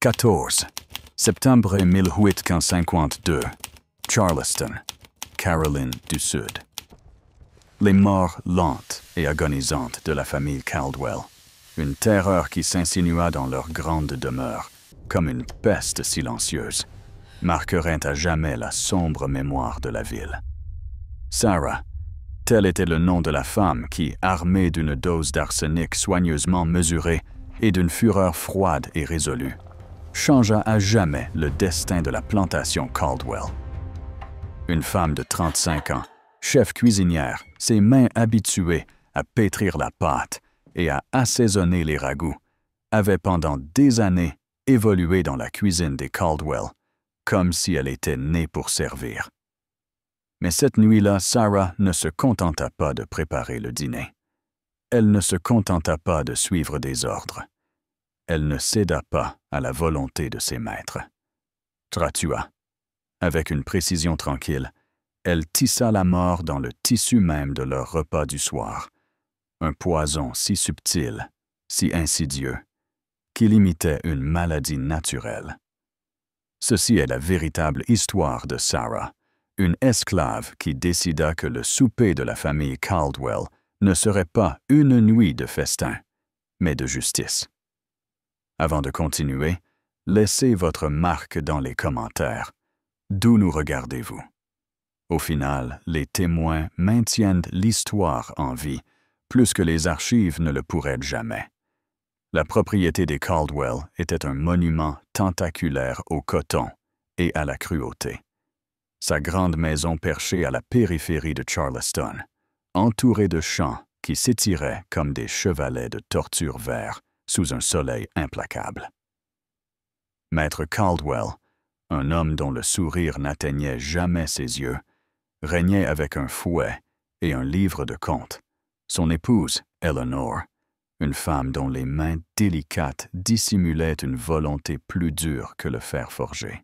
14. Septembre 1852. Charleston, Caroline du Sud. Les morts lentes et agonisantes de la famille Caldwell, une terreur qui s'insinua dans leur grande demeure, comme une peste silencieuse, marqueraient à jamais la sombre mémoire de la ville. Sarah, tel était le nom de la femme qui, armée d'une dose d'arsenic soigneusement mesurée et d'une fureur froide et résolue, changea à jamais le destin de la plantation Caldwell. Une femme de 35 ans, chef cuisinière, ses mains habituées à pétrir la pâte et à assaisonner les ragoûts, avait pendant des années évolué dans la cuisine des Caldwell, comme si elle était née pour servir. Mais cette nuit-là, Sarah ne se contenta pas de préparer le dîner. Elle ne se contenta pas de suivre des ordres. Elle ne céda pas à la volonté de ses maîtres. Tratua. Avec une précision tranquille, elle tissa la mort dans le tissu même de leur repas du soir, un poison si subtil, si insidieux, qu'il imitait une maladie naturelle. Ceci est la véritable histoire de Sarah, une esclave qui décida que le souper de la famille Caldwell ne serait pas une nuit de festin, mais de justice. Avant de continuer, laissez votre marque dans les commentaires. D'où nous regardez-vous? Au final, les témoins maintiennent l'histoire en vie, plus que les archives ne le pourraient jamais. La propriété des Caldwell était un monument tentaculaire au coton et à la cruauté. Sa grande maison perchée à la périphérie de Charleston, entourée de champs qui s'étiraient comme des chevalets de torture verts sous un soleil implacable. Maître Caldwell, un homme dont le sourire n'atteignait jamais ses yeux, régnait avec un fouet et un livre de comptes. Son épouse, Eleanor, une femme dont les mains délicates dissimulaient une volonté plus dure que le fer forgé.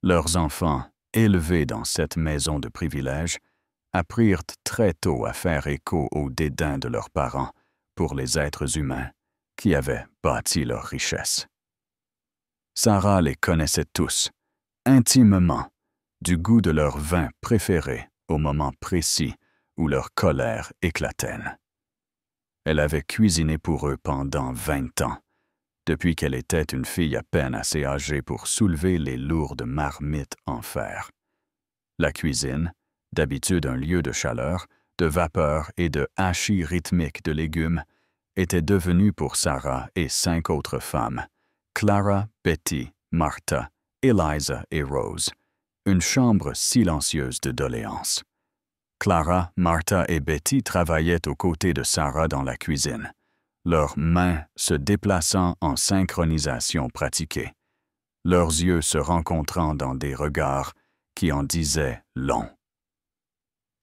Leurs enfants, élevés dans cette maison de privilèges, apprirent très tôt à faire écho au dédain de leurs parents pour les êtres humains qui avaient bâti leur richesse. Sarah les connaissait tous, intimement, du goût de leur vin préféré au moment précis où leur colère éclatait. Elle avait cuisiné pour eux pendant 20 ans, depuis qu'elle était une fille à peine assez âgée pour soulever les lourdes marmites en fer. La cuisine, d'habitude un lieu de chaleur, de vapeur et de hachis rythmiques de légumes, était devenue pour Sarah et 5 autres femmes, Clara, Betty, Martha, Eliza et Rose, une chambre silencieuse de doléances. Clara, Martha et Betty travaillaient aux côtés de Sarah dans la cuisine, leurs mains se déplaçant en synchronisation pratiquée, leurs yeux se rencontrant dans des regards qui en disaient long.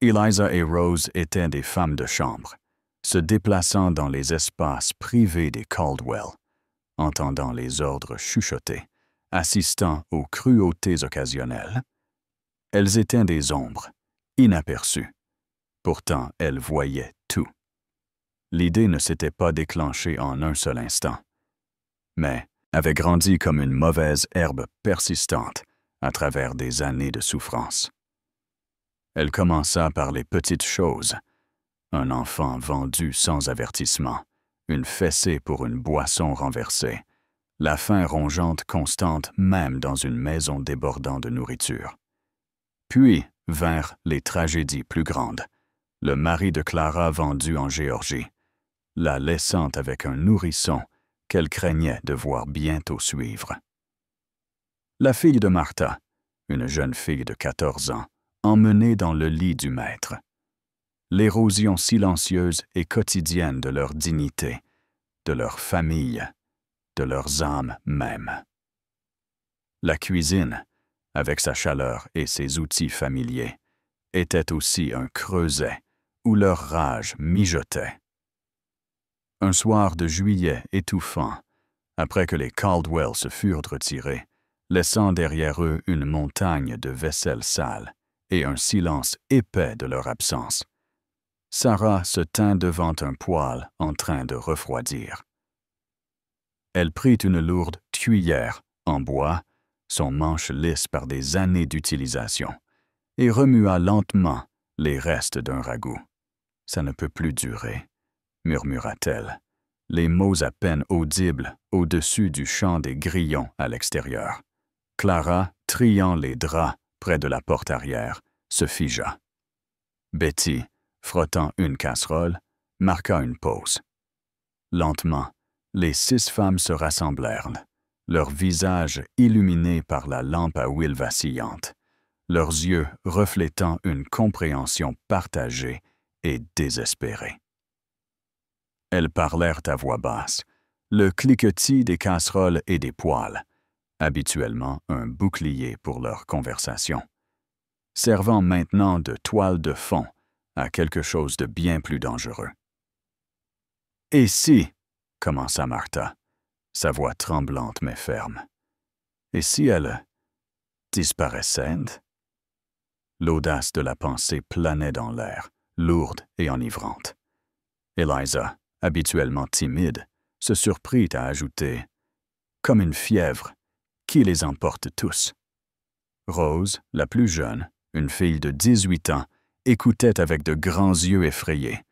Eliza et Rose étaient des femmes de chambre, se déplaçant dans les espaces privés des Caldwell, entendant les ordres chuchotés, assistant aux cruautés occasionnelles. Elles étaient des ombres, inaperçues. Pourtant, elles voyaient tout. L'idée ne s'était pas déclenchée en un seul instant, mais avait grandi comme une mauvaise herbe persistante à travers des années de souffrance. Elle commença par les petites choses, un enfant vendu sans avertissement, une fessée pour une boisson renversée, la faim rongeante constante même dans une maison débordant de nourriture. Puis vinrent les tragédies plus grandes, le mari de Clara vendu en Géorgie, la laissant avec un nourrisson qu'elle craignait de voir bientôt suivre. La fille de Martha, une jeune fille de 14 ans, emmenée dans le lit du maître. L'érosion silencieuse et quotidienne de leur dignité, de leur famille, de leurs âmes mêmes. La cuisine, avec sa chaleur et ses outils familiers, était aussi un creuset où leur rage mijotait. Un soir de juillet étouffant, après que les Caldwell se furent retirés, laissant derrière eux une montagne de vaisselle sale et un silence épais de leur absence, Sarah se tint devant un poêle en train de refroidir. Elle prit une lourde cuillère en bois, son manche lisse par des années d'utilisation, et remua lentement les restes d'un ragoût. « Ça ne peut plus durer », murmura-t-elle, les mots à peine audibles au-dessus du chant des grillons à l'extérieur. Clara, triant les draps près de la porte arrière, se figea. Betty, frottant une casserole, marqua une pause. Lentement, les 6 femmes se rassemblèrent, leurs visages illuminés par la lampe à huile vacillante, leurs yeux reflétant une compréhension partagée et désespérée. Elles parlèrent à voix basse, le cliquetis des casseroles et des poêles, habituellement un bouclier pour leur conversation, servant maintenant de toile de fond à quelque chose de bien plus dangereux. « Et si, » commença Martha, sa voix tremblante mais ferme, « et si elle disparaissait? » L'audace de la pensée planait dans l'air, lourde et enivrante. Eliza, habituellement timide, se surprit à ajouter « comme une fièvre, qui les emporte tous. » Rose, la plus jeune, une fille de 18 ans, écoutait avec de grands yeux effrayés,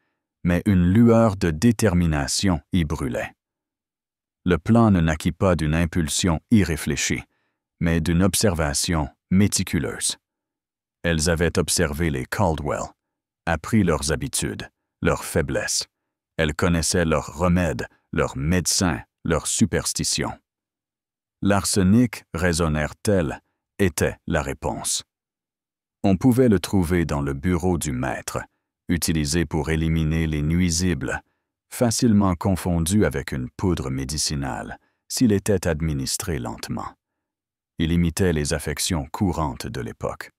mais une lueur de détermination y brûlait. Le plan ne naquit pas d'une impulsion irréfléchie, mais d'une observation méticuleuse. Elles avaient observé les Caldwell, appris leurs habitudes, leurs faiblesses. Elles connaissaient leurs remèdes, leurs médecins, leurs superstitions. L'arsenic, raisonnèrent-elles, était la réponse. On pouvait le trouver dans le bureau du maître, utilisé pour éliminer les nuisibles, facilement confondu avec une poudre médicinale s'il était administré lentement. Il imitait les affections courantes de l'époque.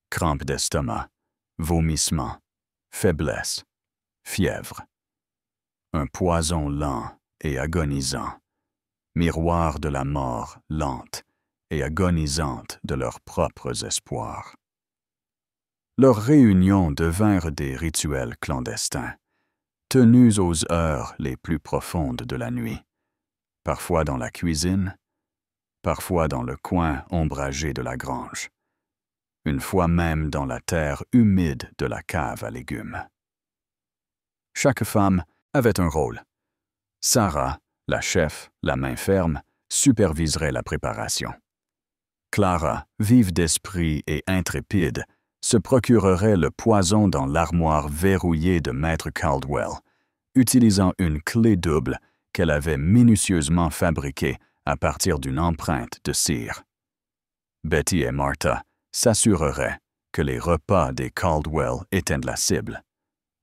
Crampes d'estomac, vomissements, faiblesse, fièvre. Un poison lent et agonisant, miroir de la mort lente et agonisante de leurs propres espoirs. Leurs réunions devinrent des rituels clandestins, tenus aux heures les plus profondes de la nuit, parfois dans la cuisine, parfois dans le coin ombragé de la grange, une fois même dans la terre humide de la cave à légumes. Chaque femme avait un rôle. Sarah, la chef, la main ferme, superviserait la préparation. Clara, vive d'esprit et intrépide, se procurerait le poison dans l'armoire verrouillée de Maître Caldwell, utilisant une clé double qu'elle avait minutieusement fabriquée à partir d'une empreinte de cire. Betty et Martha s'assureraient que les repas des Caldwell étaient la cible,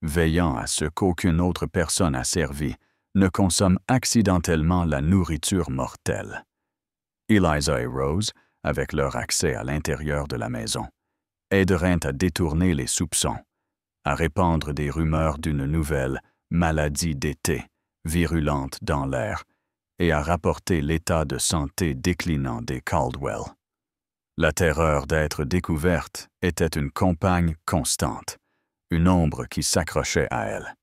veillant à ce qu'aucune autre personne asservie ne consomme accidentellement la nourriture mortelle. Eliza et Rose, avec leur accès à l'intérieur de la maison, aideraient à détourner les soupçons, à répandre des rumeurs d'une nouvelle maladie d'été, virulente dans l'air, et à rapporter l'état de santé déclinant des Caldwell. La terreur d'être découverte était une compagne constante, une ombre qui s'accrochait à elle.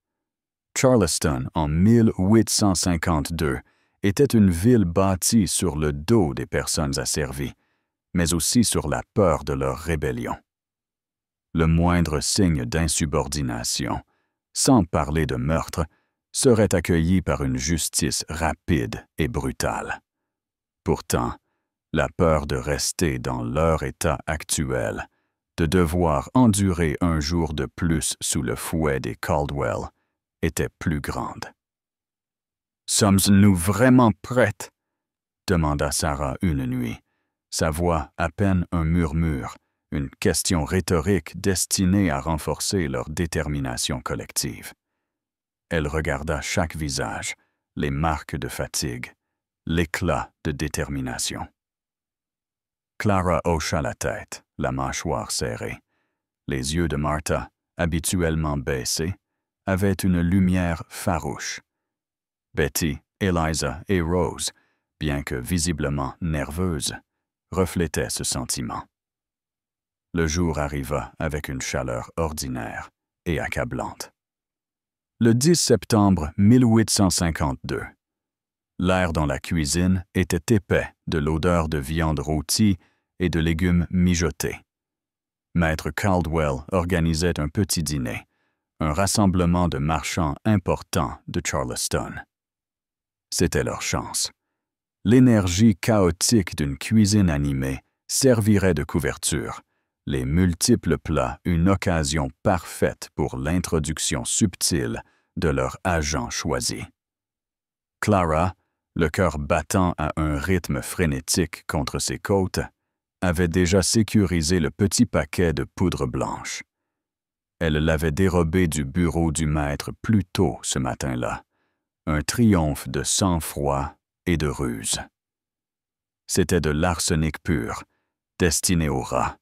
Charleston, en 1852, était une ville bâtie sur le dos des personnes asservies, mais aussi sur la peur de leur rébellion. Le moindre signe d'insubordination, sans parler de meurtre, serait accueilli par une justice rapide et brutale. Pourtant, la peur de rester dans leur état actuel, de devoir endurer un jour de plus sous le fouet des Caldwell, était plus grande. « Sommes-nous vraiment prêtes? » demanda Sarah une nuit, sa voix à peine un murmure, une question rhétorique destinée à renforcer leur détermination collective. Elle regarda chaque visage, les marques de fatigue, l'éclat de détermination. Clara hocha la tête, la mâchoire serrée. Les yeux de Martha, habituellement baissés, avaient une lumière farouche. Betty, Eliza et Rose, bien que visiblement nerveuses, reflétaient ce sentiment. Le jour arriva avec une chaleur ordinaire et accablante. Le 10 septembre 1852, L'air dans la cuisine était épais de l'odeur de viande rôtie et de légumes mijotés. Maître Caldwell organisait un petit dîner, un rassemblement de marchands importants de Charleston. C'était leur chance. L'énergie chaotique d'une cuisine animée servirait de couverture, les multiples plats une occasion parfaite pour l'introduction subtile de leur agent choisi. Clara, le cœur battant à un rythme frénétique contre ses côtes, avait déjà sécurisé le petit paquet de poudre blanche. Elle l'avait dérobé du bureau du maître plus tôt ce matin-là, un triomphe de sang-froid et de ruse. C'était de l'arsenic pur, destiné aux rats,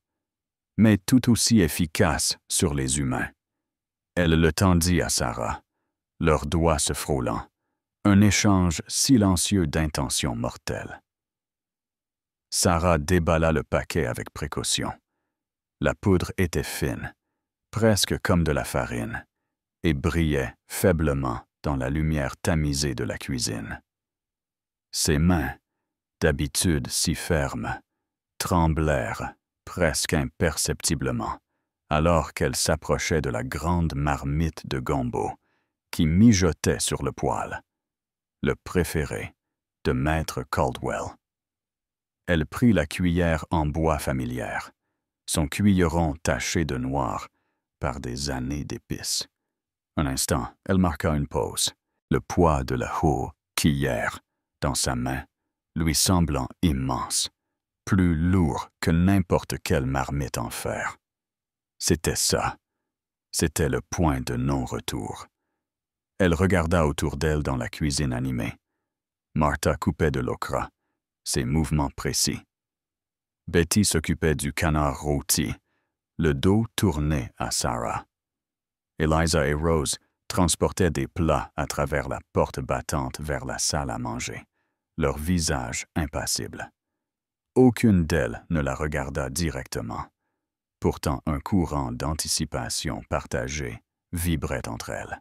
mais tout aussi efficace sur les humains. Elle le tendit à Sarah, leurs doigts se frôlant, un échange silencieux d'intentions mortelles. Sarah déballa le paquet avec précaution. La poudre était fine, presque comme de la farine, et brillait faiblement dans la lumière tamisée de la cuisine. Ses mains, d'habitude si fermes, tremblèrent presque imperceptiblement alors qu'elle s'approchait de la grande marmite de gombo qui mijotait sur le poêle, le préféré de Maître Caldwell. Elle prit la cuillère en bois familière, son cuilleron taché de noir par des années d'épices. Un instant, elle marqua une pause, le poids de la haute cuillère dans sa main lui semblant immense, plus lourd que n'importe quelle marmite en fer. C'était ça. C'était le point de non-retour. Elle regarda autour d'elle dans la cuisine animée. Martha coupait de l'okra, ses mouvements précis. Betty s'occupait du canard rôti, le dos tourné à Sarah. Eliza et Rose transportaient des plats à travers la porte battante vers la salle à manger, leur visage impassible. Aucune d'elles ne la regarda directement. Pourtant, un courant d'anticipation partagée vibrait entre elles.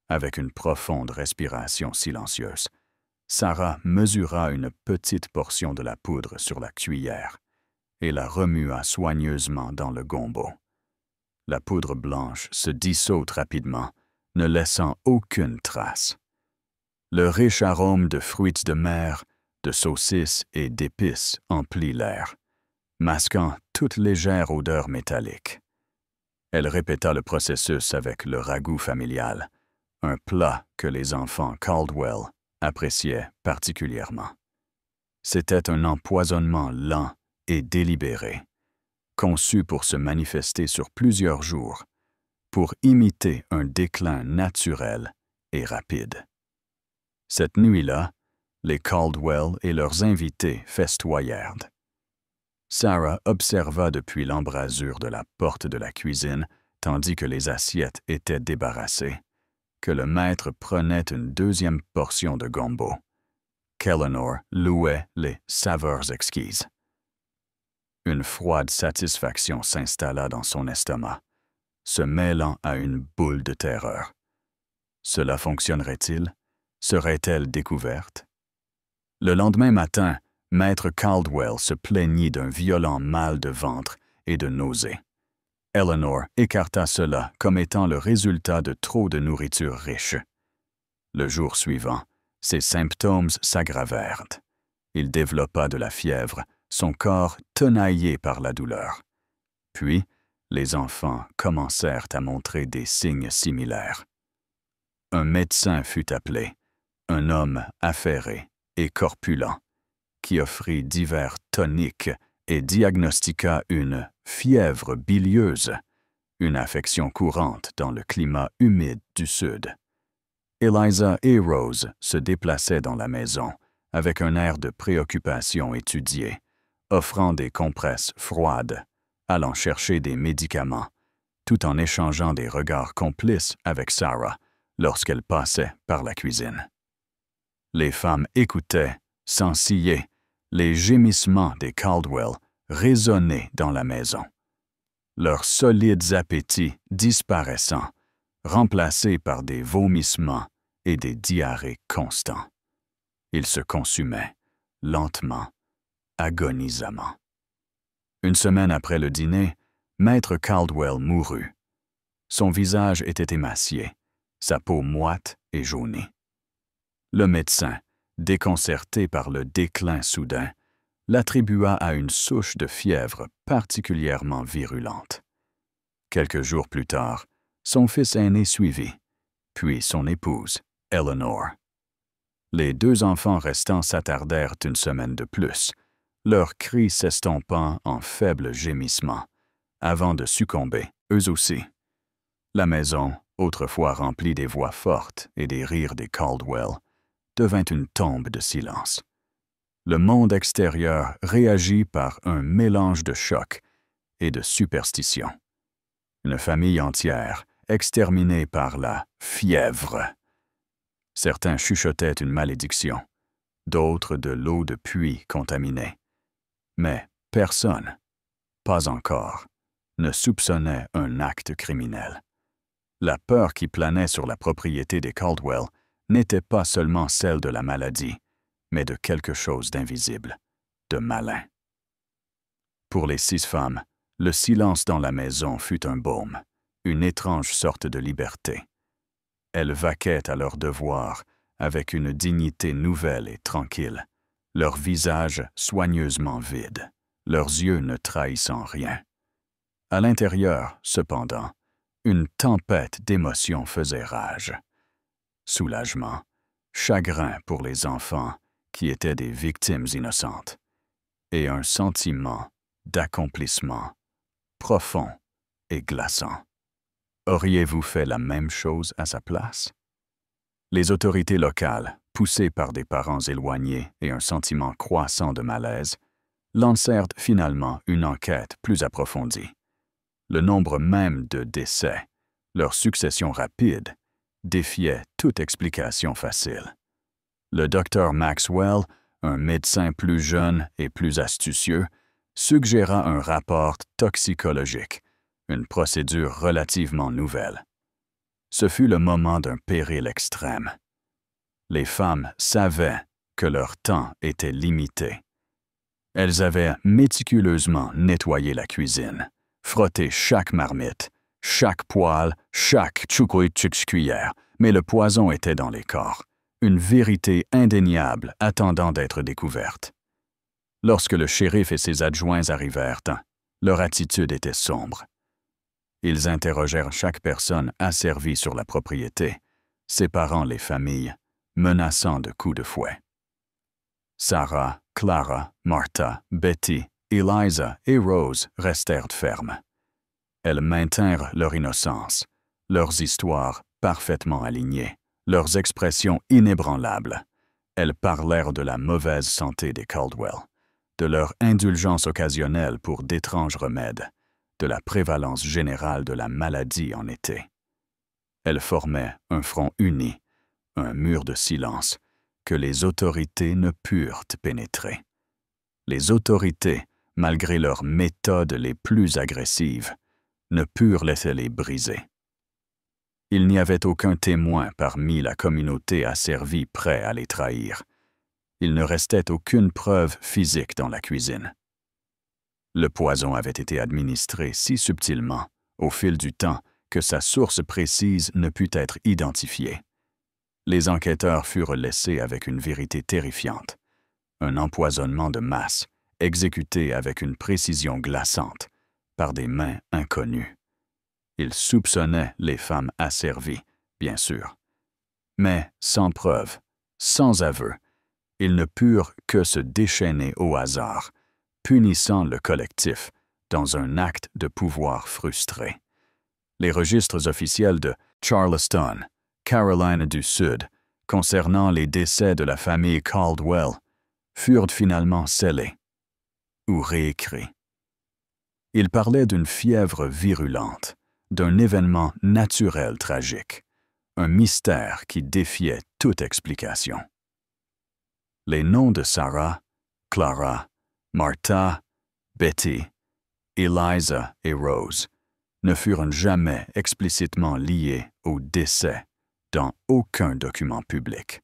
Avec une profonde respiration silencieuse, Sarah mesura une petite portion de la poudre sur la cuillère et la remua soigneusement dans le gombo. La poudre blanche se dissout rapidement, ne laissant aucune trace. Le riche arôme de fruits de mer, de saucisses et d'épices emplit l'air, masquant toute légère odeur métallique. Elle répéta le processus avec le ragoût familial, un plat que les enfants Caldwell appréciaient particulièrement. C'était un empoisonnement lent et délibéré, conçu pour se manifester sur plusieurs jours, pour imiter un déclin naturel et rapide. Cette nuit-là, les Caldwell et leurs invités festoyèrent. Sarah observa depuis l'embrasure de la porte de la cuisine, tandis que les assiettes étaient débarrassées, que le maître prenait une deuxième portion de gombo, qu'Eleanor louait les saveurs exquises. Une froide satisfaction s'installa dans son estomac, se mêlant à une boule de terreur. Cela fonctionnerait-il? Serait-elle découverte? Le lendemain matin, Maître Caldwell se plaignit d'un violent mal de ventre et de nausées. Eleanor écarta cela comme étant le résultat de trop de nourriture riche. Le jour suivant, ses symptômes s'aggravèrent. Il développa de la fièvre, son corps tenaillé par la douleur. Puis, les enfants commencèrent à montrer des signes similaires. Un médecin fut appelé, un homme affairé et corpulent, qui offrit divers toniques et diagnostiqua une fièvre bilieuse, une affection courante dans le climat humide du Sud. Eliza et Rose se déplaçaient dans la maison avec un air de préoccupation étudiée, offrant des compresses froides, allant chercher des médicaments, tout en échangeant des regards complices avec Sarah lorsqu'elle passait par la cuisine. Les femmes écoutaient, sans ciller, les gémissements des Caldwell résonnaient dans la maison, leurs solides appétits disparaissant, remplacés par des vomissements et des diarrhées constants. Il se consumait, lentement, agonisamment. Une semaine après le dîner, Maître Caldwell mourut. Son visage était émacié, sa peau moite et jaunie. Le médecin, déconcerté par le déclin soudain, l'attribua à une souche de fièvre particulièrement virulente. Quelques jours plus tard, son fils aîné suivit, puis son épouse, Eleanor. Les deux enfants restants s'attardèrent une semaine de plus, leurs cris s'estompant en faibles gémissements, avant de succomber, eux aussi. La maison, autrefois remplie des voix fortes et des rires des Caldwell, devint une tombe de silence. Le monde extérieur réagit par un mélange de choc et de superstition. Une famille entière, exterminée par la fièvre. Certains chuchotaient une malédiction, d'autres de l'eau de puits contaminée. Mais personne, pas encore, ne soupçonnait un acte criminel. La peur qui planait sur la propriété des Caldwell n'était pas seulement celle de la maladie, mais de quelque chose d'invisible, de malin. Pour les 6 femmes, le silence dans la maison fut un baume, une étrange sorte de liberté. Elles vaquaient à leurs devoirs avec une dignité nouvelle et tranquille, leurs visages soigneusement vides, leurs yeux ne trahissant rien. À l'intérieur, cependant, une tempête d'émotions faisait rage. Soulagement, chagrin pour les enfants qui étaient des victimes innocentes, et un sentiment d'accomplissement profond et glaçant. Auriez-vous fait la même chose à sa place? Les autorités locales, poussées par des parents éloignés et un sentiment croissant de malaise, lancèrent finalement une enquête plus approfondie. Le nombre même de décès, leur succession rapide, défiait toute explication facile. Le docteur Maxwell, un médecin plus jeune et plus astucieux, suggéra un rapport toxicologique, une procédure relativement nouvelle. Ce fut le moment d'un péril extrême. Les femmes savaient que leur temps était limité. Elles avaient méticuleusement nettoyé la cuisine, frotté chaque marmite, chaque poêle, chaque cuillère, mais le poison était dans les corps, une vérité indéniable attendant d'être découverte. Lorsque le shérif et ses adjoints arrivèrent, leur attitude était sombre. Ils interrogèrent chaque personne asservie sur la propriété, séparant les familles, menaçant de coups de fouet. Sarah, Clara, Martha, Betty, Eliza et Rose restèrent fermes. Elles maintinrent leur innocence, leurs histoires parfaitement alignées, leurs expressions inébranlables. Elles parlèrent de la mauvaise santé des Caldwell, de leur indulgence occasionnelle pour d'étranges remèdes, de la prévalence générale de la maladie en été. Elles formaient un front uni, un mur de silence, que les autorités ne purent pénétrer. Les autorités, malgré leurs méthodes les plus agressives, ne purent laisser les briser. Il n'y avait aucun témoin parmi la communauté asservie prêt à les trahir. Il ne restait aucune preuve physique dans la cuisine. Le poison avait été administré si subtilement, au fil du temps, que sa source précise ne put être identifiée. Les enquêteurs furent laissés avec une vérité terrifiante. Un empoisonnement de masse, exécuté avec une précision glaçante, par des mains inconnues. Ils soupçonnaient les femmes asservies, bien sûr. Mais sans preuve, sans aveu, ils ne purent que se déchaîner au hasard, punissant le collectif dans un acte de pouvoir frustré. Les registres officiels de Charleston, Caroline du Sud, concernant les décès de la famille Caldwell, furent finalement scellés ou réécrits. Ils parlaient d'une fièvre virulente, d'un événement naturel tragique, un mystère qui défiait toute explication. Les noms de Sarah, Clara, Martha, Betty, Eliza et Rose ne furent jamais explicitement liés au décès dans aucun document public.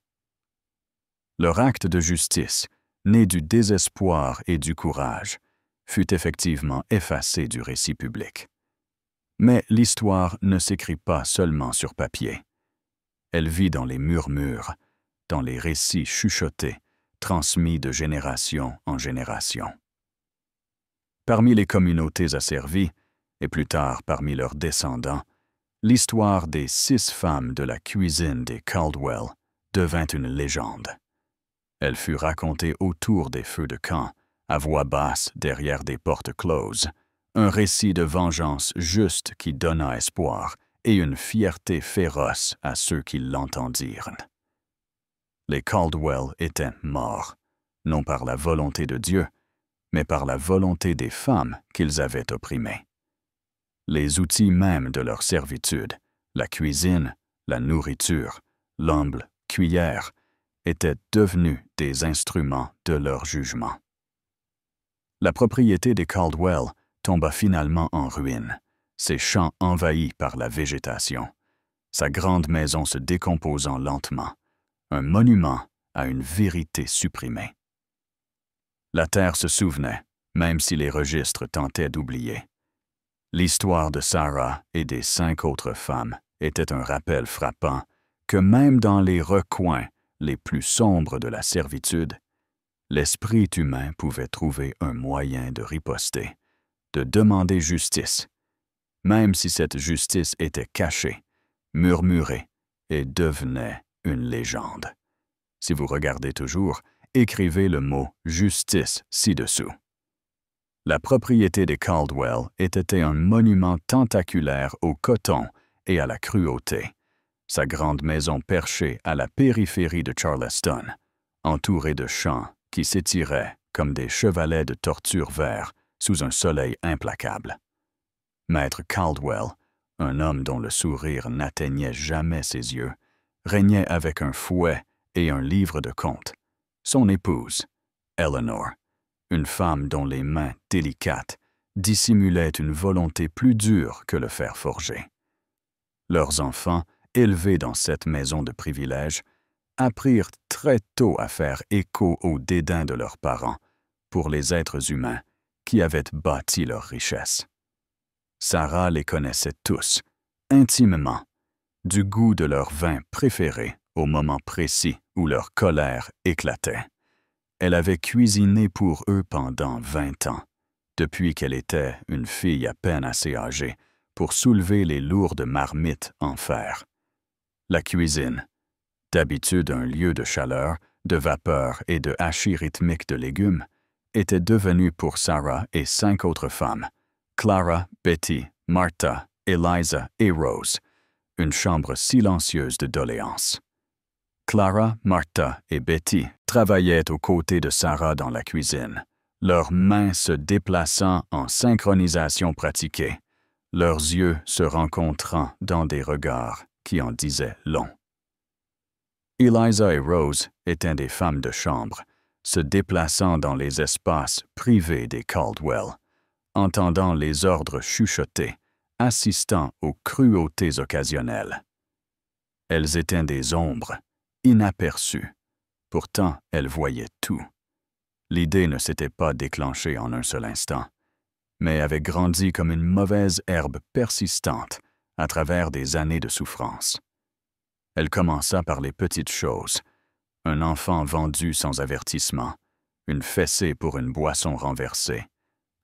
Leur acte de justice, né du désespoir et du courage, fut effectivement effacé du récit public. Mais l'histoire ne s'écrit pas seulement sur papier. Elle vit dans les murmures, dans les récits chuchotés, transmis de génération en génération. Parmi les communautés asservies, et plus tard parmi leurs descendants, l'histoire des 6 femmes de la cuisine des Caldwell devint une légende. Elle fut racontée autour des feux de camp, à voix basse derrière des portes closes, un récit de vengeance juste qui donna espoir et une fierté féroce à ceux qui l'entendirent. Les Caldwell étaient morts, non par la volonté de Dieu, mais par la volonté des femmes qu'ils avaient opprimées. Les outils même de leur servitude, la cuisine, la nourriture, l'humble cuillère, étaient devenus des instruments de leur jugement. La propriété des Caldwell tomba finalement en ruine, ses champs envahis par la végétation, sa grande maison se décomposant lentement, un monument à une vérité supprimée. La terre se souvenait, même si les registres tentaient d'oublier. L'histoire de Sarah et des 5 autres femmes était un rappel frappant que même dans les recoins les plus sombres de la servitude, l'esprit humain pouvait trouver un moyen de riposter, de demander justice, même si cette justice était cachée, murmurée et devenait une légende. Si vous regardez toujours, écrivez le mot « justice » ci-dessous. La propriété des Caldwell était un monument tentaculaire au coton et à la cruauté. Sa grande maison perchée à la périphérie de Charleston, entourée de champs qui s'étiraient comme des chevalets de torture verts sous un soleil implacable. Maître Caldwell, un homme dont le sourire n'atteignait jamais ses yeux, régnait avec un fouet et un livre de comptes. Son épouse, Eleanor, une femme dont les mains délicates dissimulaient une volonté plus dure que le fer forgé. Leurs enfants, élevés dans cette maison de privilèges, apprirent très tôt à faire écho au dédain de leurs parents pour les êtres humains qui avaient bâti leur richesse. Sarah les connaissait tous, intimement, du goût de leur vin préféré au moment précis où leur colère éclatait. Elle avait cuisiné pour eux pendant 20 ans, depuis qu'elle était une fille à peine assez âgée pour soulever les lourdes marmites en fer. La cuisine, d'habitude un lieu de chaleur, de vapeur et de hachis rythmique de légumes, était devenue pour Sarah et 5 autres femmes, Clara, Betty, Martha, Eliza et Rose, une chambre silencieuse de doléances. Clara, Martha et Betty travaillaient aux côtés de Sarah dans la cuisine, leurs mains se déplaçant en synchronisation pratiquée, leurs yeux se rencontrant dans des regards qui en disaient long. Eliza et Rose étaient des femmes de chambre, se déplaçant dans les espaces privés des Caldwell, entendant les ordres chuchotés, assistant aux cruautés occasionnelles. Elles étaient des ombres, inaperçues. Pourtant, elles voyaient tout. L'idée ne s'était pas déclenchée en un seul instant, mais avait grandi comme une mauvaise herbe persistante à travers des années de souffrance. Elle commença par les petites choses, un enfant vendu sans avertissement, une fessée pour une boisson renversée,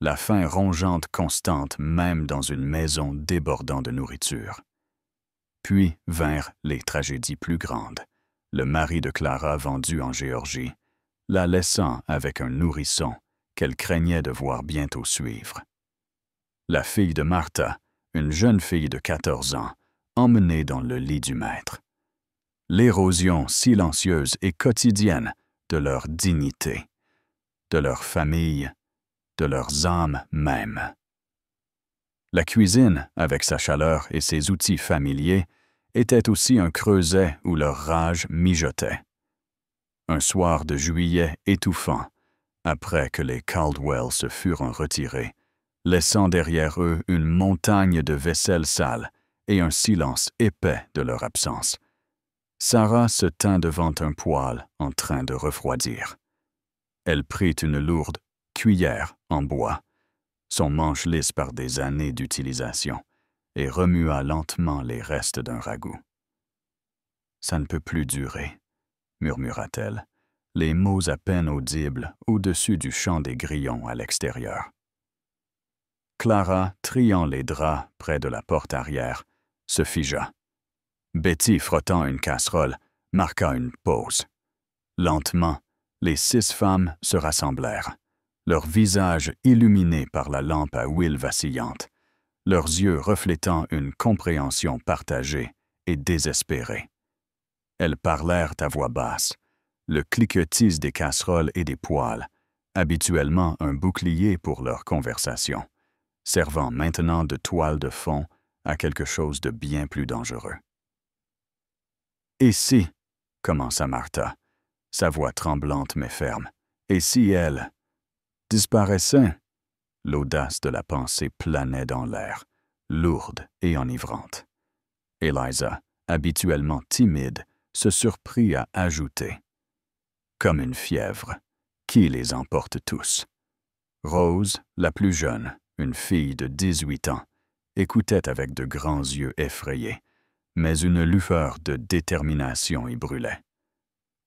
la faim rongeante constante même dans une maison débordant de nourriture. Puis vinrent les tragédies plus grandes, le mari de Clara vendu en Géorgie, la laissant avec un nourrisson qu'elle craignait de voir bientôt suivre. La fille de Martha, une jeune fille de 14 ans, emmenée dans le lit du maître. L'érosion silencieuse et quotidienne de leur dignité, de leur famille, de leurs âmes mêmes. La cuisine, avec sa chaleur et ses outils familiers, était aussi un creuset où leur rage mijotait. Un soir de juillet étouffant, après que les Caldwell se furent retirés, laissant derrière eux une montagne de vaisselle sale et un silence épais de leur absence, Sarah se tint devant un poêle en train de refroidir. Elle prit une lourde cuillère en bois, son manche lisse par des années d'utilisation, et remua lentement les restes d'un ragoût. « Ça ne peut plus durer », murmura-t-elle, les mots à peine audibles au-dessus du chant des grillons à l'extérieur. Clara, triant les draps près de la porte arrière, se figea. Betty, frottant une casserole, marqua une pause. Lentement, les 6 femmes se rassemblèrent, leurs visages illuminés par la lampe à huile vacillante, leurs yeux reflétant une compréhension partagée et désespérée. Elles parlèrent à voix basse, le cliquetis des casseroles et des poêles, habituellement un bouclier pour leur conversation, servant maintenant de toile de fond à quelque chose de bien plus dangereux. « Et si, » commença Martha, sa voix tremblante mais ferme, « et si elle disparaissait ?» L'audace de la pensée planait dans l'air, lourde et enivrante. Eliza, habituellement timide, se surprit à ajouter « Comme une fièvre, qui les emporte tous ?» Rose, la plus jeune, une fille de 18 ans, écoutait avec de grands yeux effrayés, mais une lueur de détermination y brûlait.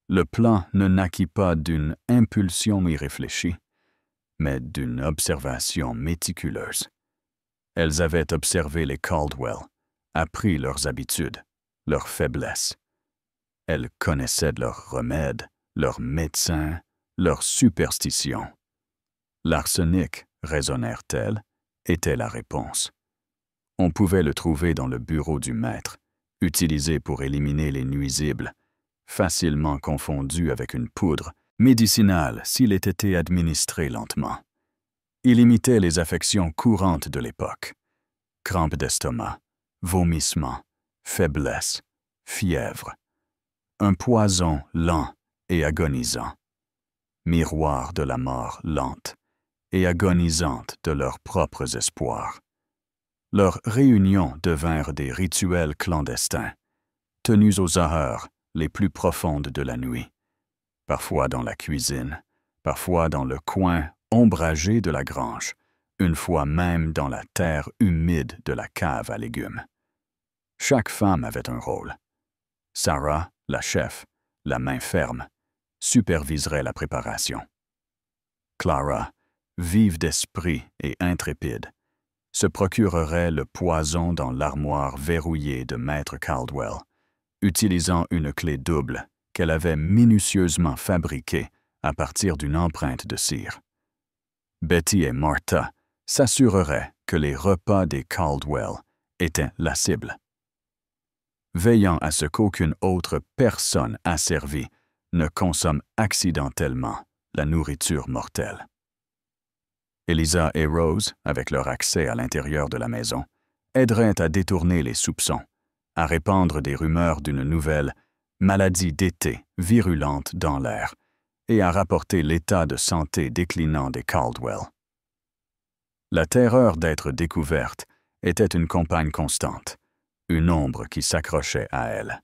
Le plan ne naquit pas d'une impulsion irréfléchie, mais d'une observation méticuleuse. Elles avaient observé les Caldwell, appris leurs habitudes, leurs faiblesses. Elles connaissaient leurs remèdes, leurs médecins, leurs superstitions. L'arsenic, raisonnèrent-elles, était la réponse. On pouvait le trouver dans le bureau du maître, utilisé pour éliminer les nuisibles, facilement confondu avec une poudre médicinale s'il ait été administré lentement. Il imitait les affections courantes de l'époque. Crampes d'estomac, vomissements, faiblesse, fièvre. Un poison lent et agonisant. Miroir de la mort lente et agonisante de leurs propres espoirs. Leurs réunions devinrent des rituels clandestins, tenus aux heures les plus profondes de la nuit, parfois dans la cuisine, parfois dans le coin ombragé de la grange, une fois même dans la terre humide de la cave à légumes. Chaque femme avait un rôle. Sarah, la chef, la main ferme, superviserait la préparation. Clara, vive d'esprit et intrépide, se procurerait le poison dans l'armoire verrouillée de Maître Caldwell, utilisant une clé double qu'elle avait minutieusement fabriquée à partir d'une empreinte de cire. Betty et Martha s'assureraient que les repas des Caldwell étaient la cible, veillant à ce qu'aucune autre personne asservie ne consomme accidentellement la nourriture mortelle. Eliza et Rose, avec leur accès à l'intérieur de la maison, aideraient à détourner les soupçons, à répandre des rumeurs d'une nouvelle maladie d'été virulente dans l'air et à rapporter l'état de santé déclinant des Caldwell. La terreur d'être découverte était une compagne constante, une ombre qui s'accrochait à elle.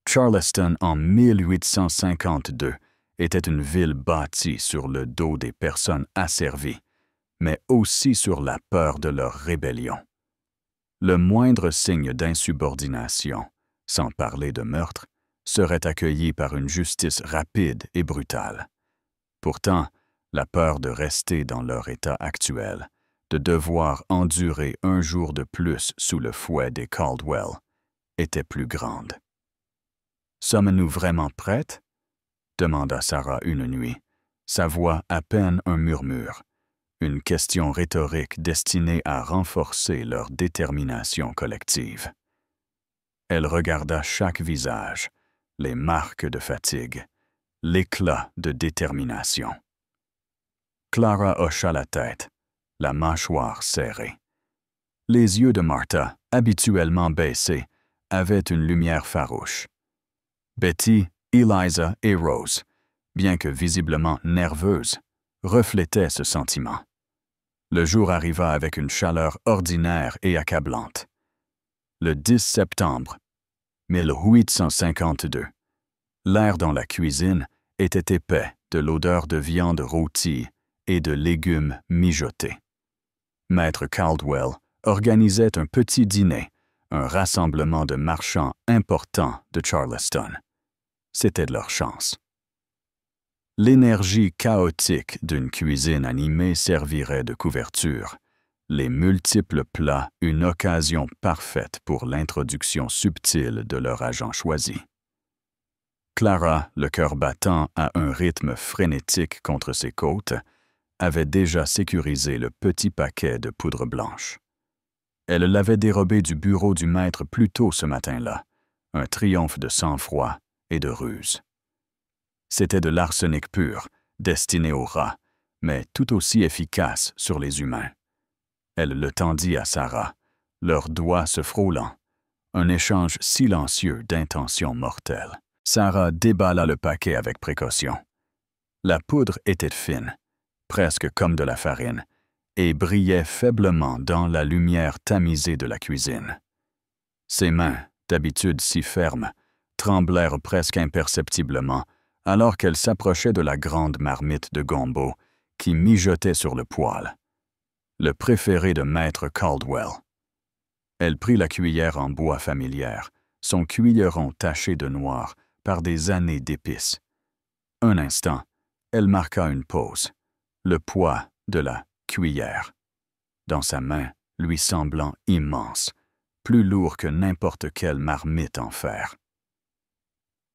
Charleston, en 1852, était une ville bâtie sur le dos des personnes asservies, mais aussi sur la peur de leur rébellion. Le moindre signe d'insubordination, sans parler de meurtre, serait accueilli par une justice rapide et brutale. Pourtant, la peur de rester dans leur état actuel, de devoir endurer un jour de plus sous le fouet des Caldwell, était plus grande. « Sommes-nous vraiment prêtes ?» demanda Sarah une nuit, sa voix à peine un murmure, une question rhétorique destinée à renforcer leur détermination collective. Elle regarda chaque visage, les marques de fatigue, l'éclat de détermination. Clara hocha la tête, la mâchoire serrée. Les yeux de Martha, habituellement baissés, avaient une lumière farouche. Betty, Eliza et Rose, bien que visiblement nerveuses, reflétaient ce sentiment. Le jour arriva avec une chaleur ordinaire et accablante. Le 10 septembre, 1852. L'air dans la cuisine était épais de l'odeur de viande rôtie et de légumes mijotés. Maître Caldwell organisait un petit dîner, un rassemblement de marchands importants de Charleston. C'était de leur chance. L'énergie chaotique d'une cuisine animée servirait de couverture. Les multiples plats une occasion parfaite pour l'introduction subtile de leur agent choisi. Clara, le cœur battant à un rythme frénétique contre ses côtes, avait déjà sécurisé le petit paquet de poudre blanche. Elle l'avait dérobé du bureau du maître plus tôt ce matin-là, un triomphe de sang-froid et de ruse. C'était de l'arsenic pur, destiné aux rats, mais tout aussi efficace sur les humains. Elle le tendit à Sarah, leurs doigts se frôlant, un échange silencieux d'intentions mortelles. Sarah déballa le paquet avec précaution. La poudre était fine, presque comme de la farine, et brillait faiblement dans la lumière tamisée de la cuisine. Ses mains, d'habitude si fermes, tremblèrent presque imperceptiblement alors qu'elle s'approchait de la grande marmite de gombo qui mijotait sur le poêle, le préféré de Maître Caldwell. Elle prit la cuillère en bois familière, son cuilleron taché de noir par des années d'épices. Un instant, elle marqua une pause, le poids de la cuillère, dans sa main lui semblant immense, plus lourd que n'importe quelle marmite en fer.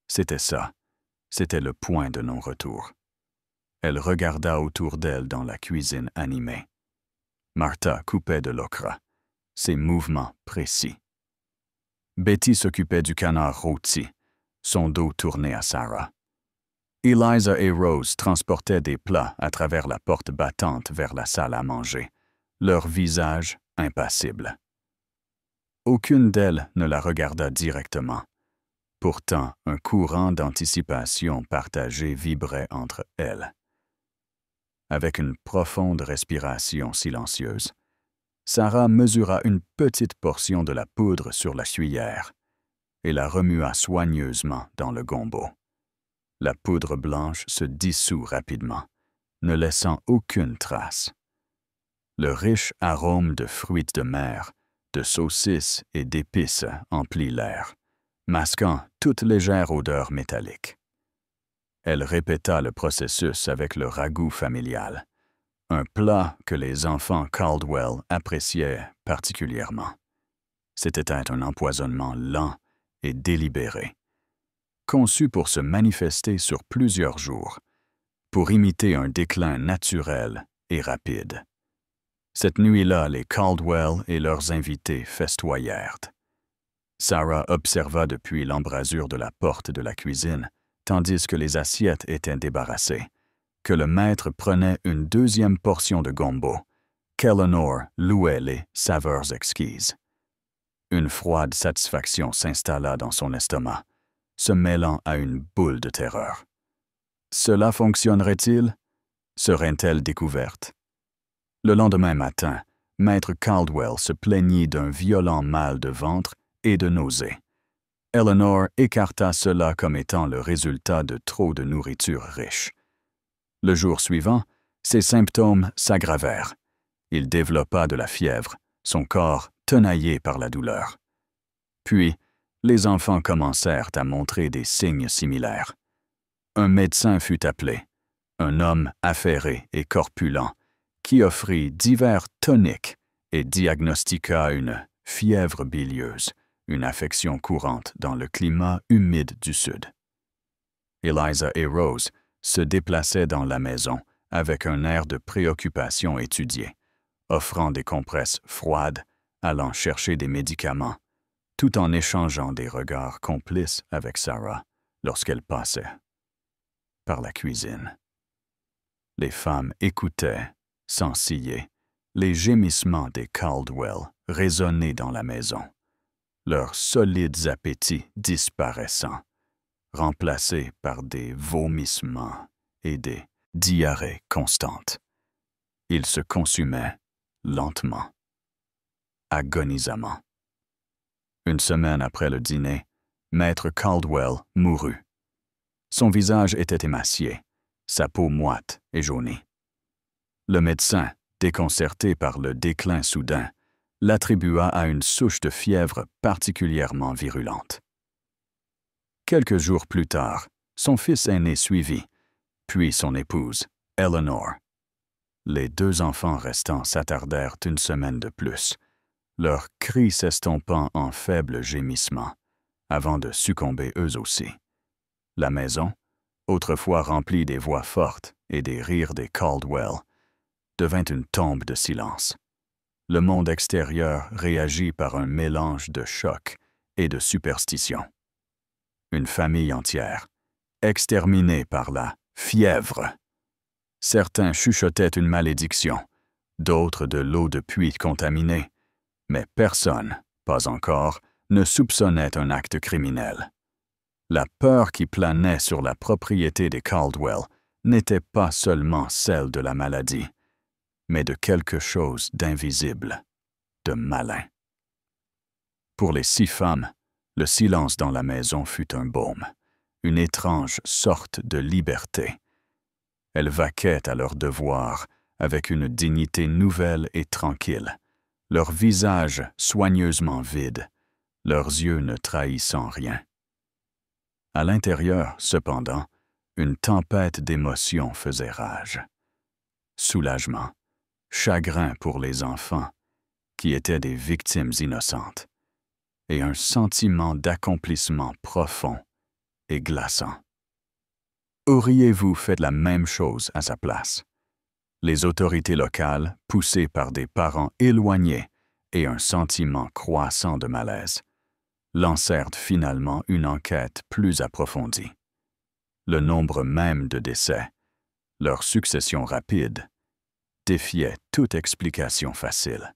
C'était ça. C'était le point de non-retour. Elle regarda autour d'elle dans la cuisine animée. Martha coupait de l'okra, ses mouvements précis. Betty s'occupait du canard rôti, son dos tourné à Sarah. Eliza et Rose transportaient des plats à travers la porte battante vers la salle à manger, leur visage impassible. Aucune d'elles ne la regarda directement. Pourtant, un courant d'anticipation partagée vibrait entre elles. Avec une profonde respiration silencieuse, Sarah mesura une petite portion de la poudre sur la cuillère et la remua soigneusement dans le gombo. La poudre blanche se dissout rapidement, ne laissant aucune trace. Le riche arôme de fruits de mer, de saucisses et d'épices emplit l'air, masquant toute légère odeur métallique. Elle répéta le processus avec le ragoût familial, un plat que les enfants Caldwell appréciaient particulièrement. C'était un empoisonnement lent et délibéré, conçu pour se manifester sur plusieurs jours, pour imiter un déclin naturel et rapide. Cette nuit-là, les Caldwell et leurs invités festoyèrent. Sarah observa depuis l'embrasure de la porte de la cuisine, tandis que les assiettes étaient débarrassées, que le maître prenait une deuxième portion de gombo, qu'Eleanor louait les saveurs exquises. Une froide satisfaction s'installa dans son estomac, se mêlant à une boule de terreur. Cela fonctionnerait-il? Serait-elle découverte? Le lendemain matin, Maître Caldwell se plaignit d'un violent mal de ventre et de nausées. Eleanor écarta cela comme étant le résultat de trop de nourriture riche. Le jour suivant, ses symptômes s'aggravèrent. Il développa de la fièvre, son corps tenaillé par la douleur. Puis, les enfants commencèrent à montrer des signes similaires. Un médecin fut appelé, un homme affairé et corpulent, qui offrit divers toniques et diagnostiqua une fièvre bilieuse, une affection courante dans le climat humide du Sud. Eliza et Rose se déplaçaient dans la maison avec un air de préoccupation étudiée, offrant des compresses froides, allant chercher des médicaments, tout en échangeant des regards complices avec Sarah lorsqu'elle passait par la cuisine. Les femmes écoutaient, sans ciller, les gémissements des Caldwell résonner dans la maison, leurs solides appétits disparaissant, remplacés par des vomissements et des diarrhées constantes. Ils se consumaient lentement, agonisamment. Une semaine après le dîner, Maître Caldwell mourut. Son visage était émacié, sa peau moite et jaunie. Le médecin, déconcerté par le déclin soudain, l'attribua à une souche de fièvre particulièrement virulente. Quelques jours plus tard, son fils aîné suivit, puis son épouse, Eleanor. Les deux enfants restants s'attardèrent une semaine de plus, leurs cris s'estompant en faibles gémissements, avant de succomber eux aussi. La maison, autrefois remplie des voix fortes et des rires des Caldwell, devint une tombe de silence. Le monde extérieur réagit par un mélange de choc et de superstition. Une famille entière, exterminée par la fièvre. Certains chuchotaient une malédiction, d'autres de l'eau de puits contaminée, mais personne, pas encore, ne soupçonnait un acte criminel. La peur qui planait sur la propriété des Caldwell n'était pas seulement celle de la maladie, mais de quelque chose d'invisible, de malin. Pour les 6 femmes, le silence dans la maison fut un baume, une étrange sorte de liberté. Elles vaquaient à leurs devoirs avec une dignité nouvelle et tranquille, leurs visages soigneusement vides, leurs yeux ne trahissant rien. À l'intérieur, cependant, une tempête d'émotions faisait rage. Soulagement, chagrin pour les enfants, qui étaient des victimes innocentes, et un sentiment d'accomplissement profond et glaçant. Auriez-vous fait la même chose à sa place? Les autorités locales, poussées par des parents éloignés et un sentiment croissant de malaise, lancèrent finalement une enquête plus approfondie. Le nombre même de décès, leur succession rapide, défiait toute explication facile.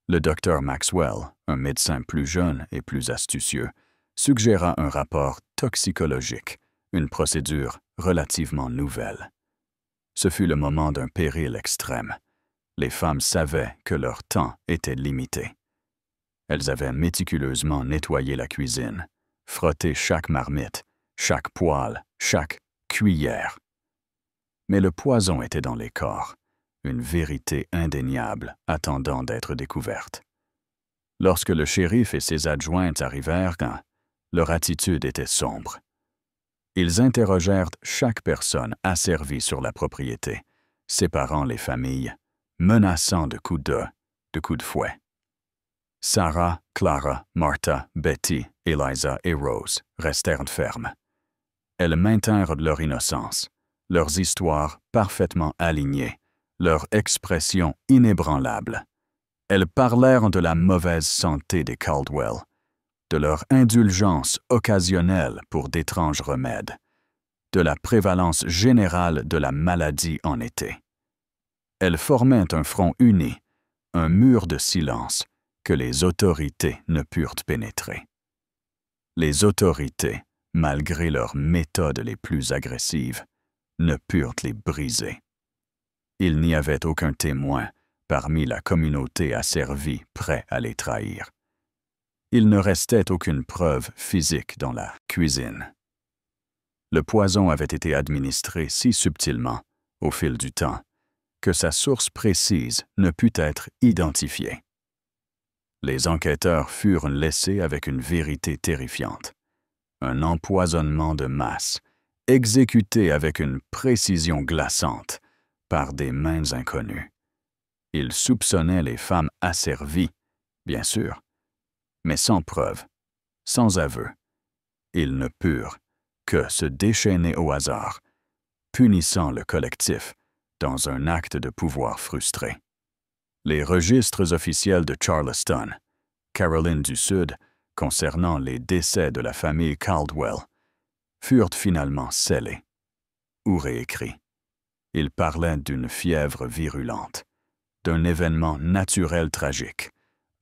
Le docteur Maxwell, un médecin plus jeune et plus astucieux, suggéra un rapport toxicologique, une procédure relativement nouvelle. Ce fut le moment d'un péril extrême. Les femmes savaient que leur temps était limité. Elles avaient méticuleusement nettoyé la cuisine, frotté chaque marmite, chaque poêle, chaque cuillère. Mais le poison était dans les corps, une vérité indéniable attendant d'être découverte. Lorsque le shérif et ses adjointes arrivèrent, leur attitude était sombre. Ils interrogèrent chaque personne asservie sur la propriété, séparant les familles, menaçant de coups de fouet. Sarah, Clara, Martha, Betty, Eliza et Rose restèrent fermes. Elles maintinrent leur innocence, leurs histoires parfaitement alignées, leur expression inébranlable. Elles parlèrent de la mauvaise santé des Caldwell, de leur indulgence occasionnelle pour d'étranges remèdes, de la prévalence générale de la maladie en été. Elles formaient un front uni, un mur de silence que les autorités ne purent pénétrer. Les autorités, malgré leurs méthodes les plus agressives, ne purent les briser. Il n'y avait aucun témoin parmi la communauté asservie prêt à les trahir. Il ne restait aucune preuve physique dans la cuisine. Le poison avait été administré si subtilement, au fil du temps, que sa source précise ne put être identifiée. Les enquêteurs furent laissés avec une vérité terrifiante. Un empoisonnement de masse, exécuté avec une précision glaçante, par des mains inconnues. Ils soupçonnaient les femmes asservies, bien sûr, mais sans preuve, sans aveu. Ils ne purent que se déchaîner au hasard, punissant le collectif dans un acte de pouvoir frustré. Les registres officiels de Charleston, Caroline du Sud, concernant les décès de la famille Caldwell, furent finalement scellés ou réécrits. Ils parlaient d'une fièvre virulente, d'un événement naturel tragique,